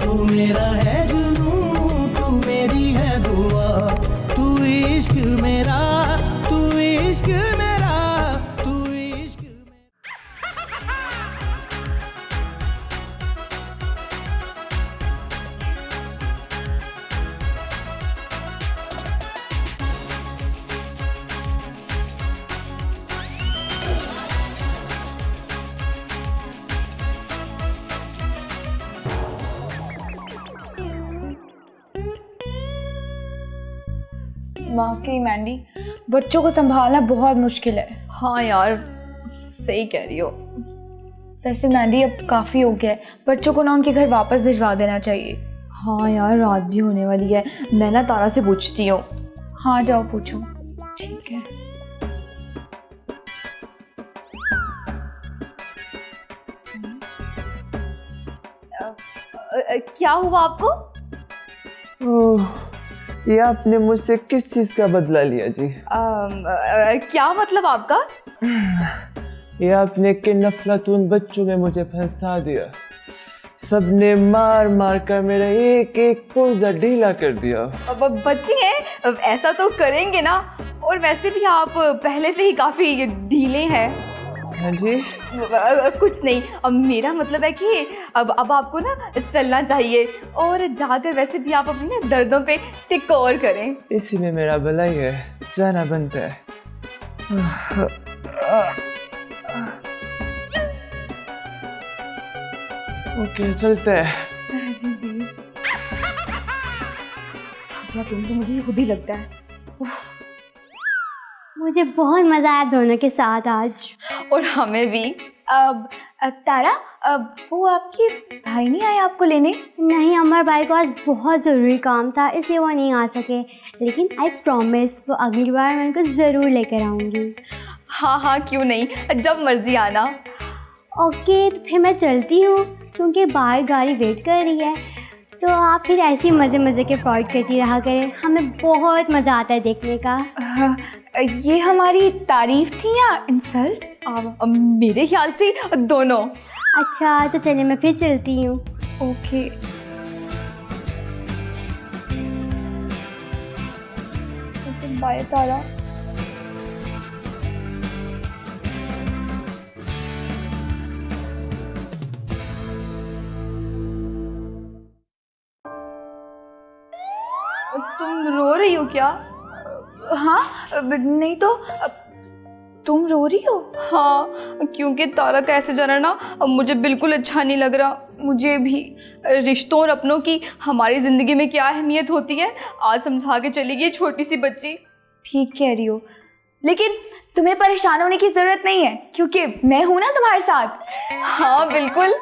तू मेरा है जुनून, तू मेरी है दुआ, तू इश्क मेरा, तू इश्क मेरा, तू इश्क मेरा। वाकई मैंडी, बच्चों को संभालना बहुत मुश्किल है। हाँ यार, सही कह रही हो। वैसे मैंडी अब काफ़ी हो गया है, बच्चों को ना उनके घर वापस भिजवा देना चाहिए। हाँ यार, रात भी होने वाली है। मैं ना तारा से पूछती हूँ। हाँ जाओ पूछो। ठीक है। क्या हुआ आपको? ओह, ये आपने मुझसे किस चीज का बदला लिया जी? क्या मतलब आपका? ये आपने किन अफलातून बच्चों में मुझे फंसा दिया। सबने मार मार कर मेरा एक एक पुर्जा ढीला कर दिया। अब बच्चे हैं, ऐसा तो करेंगे ना। और वैसे भी आप पहले से ही काफी ढीले हैं। हाँ जी? कुछ नहीं, अब मेरा मतलब है कि अब आपको ना चलना चाहिए, और जाकर वैसे भी आप अपने दर्दों पे टिक और करें। इसी में मेरा भलाई है, जाना बनता है। ओके, चलते हैं। जी जी। तुम तो मुझे खुद ही लगता है। मुझे बहुत मज़ा आया दोनों के साथ आज। और हमें भी। अब तारा, अब वो आपके भाई नहीं आए आपको लेने? नहीं, अमर भाई को आज बहुत ज़रूरी काम था, इसलिए वो नहीं आ सके। लेकिन आई प्रॉमिस, वो अगली बार मैं उनको ज़रूर लेकर आऊँगी। हाँ हाँ, क्यों नहीं, जब मर्जी आना। ओके, तो फिर मैं चलती हूँ क्योंकि बाहर गाड़ी वेट कर रही है। तो आप फिर ऐसे ही मज़े मज़े के फ्रॉड करती रहा करें, हमें बहुत मज़ा आता है देखने का। ये हमारी तारीफ थी या इंसल्ट? मेरे ख्याल से दोनों। अच्छा, तो चलिए मैं फिर चलती हूँ। ओके। बाय तारा। तुम रो रही हो क्या? हाँ, नहीं तो तुम रो रही हो? हाँ, क्योंकि तारा का ऐसे जाना ना अब मुझे बिल्कुल अच्छा नहीं लग रहा। मुझे भी रिश्तों और अपनों की हमारी ज़िंदगी में क्या अहमियत होती है आज समझा के चली गई छोटी सी बच्ची। ठीक कह रही हो, लेकिन तुम्हें परेशान होने की ज़रूरत नहीं है क्योंकि मैं हूं ना तुम्हारे साथ। हाँ बिल्कुल।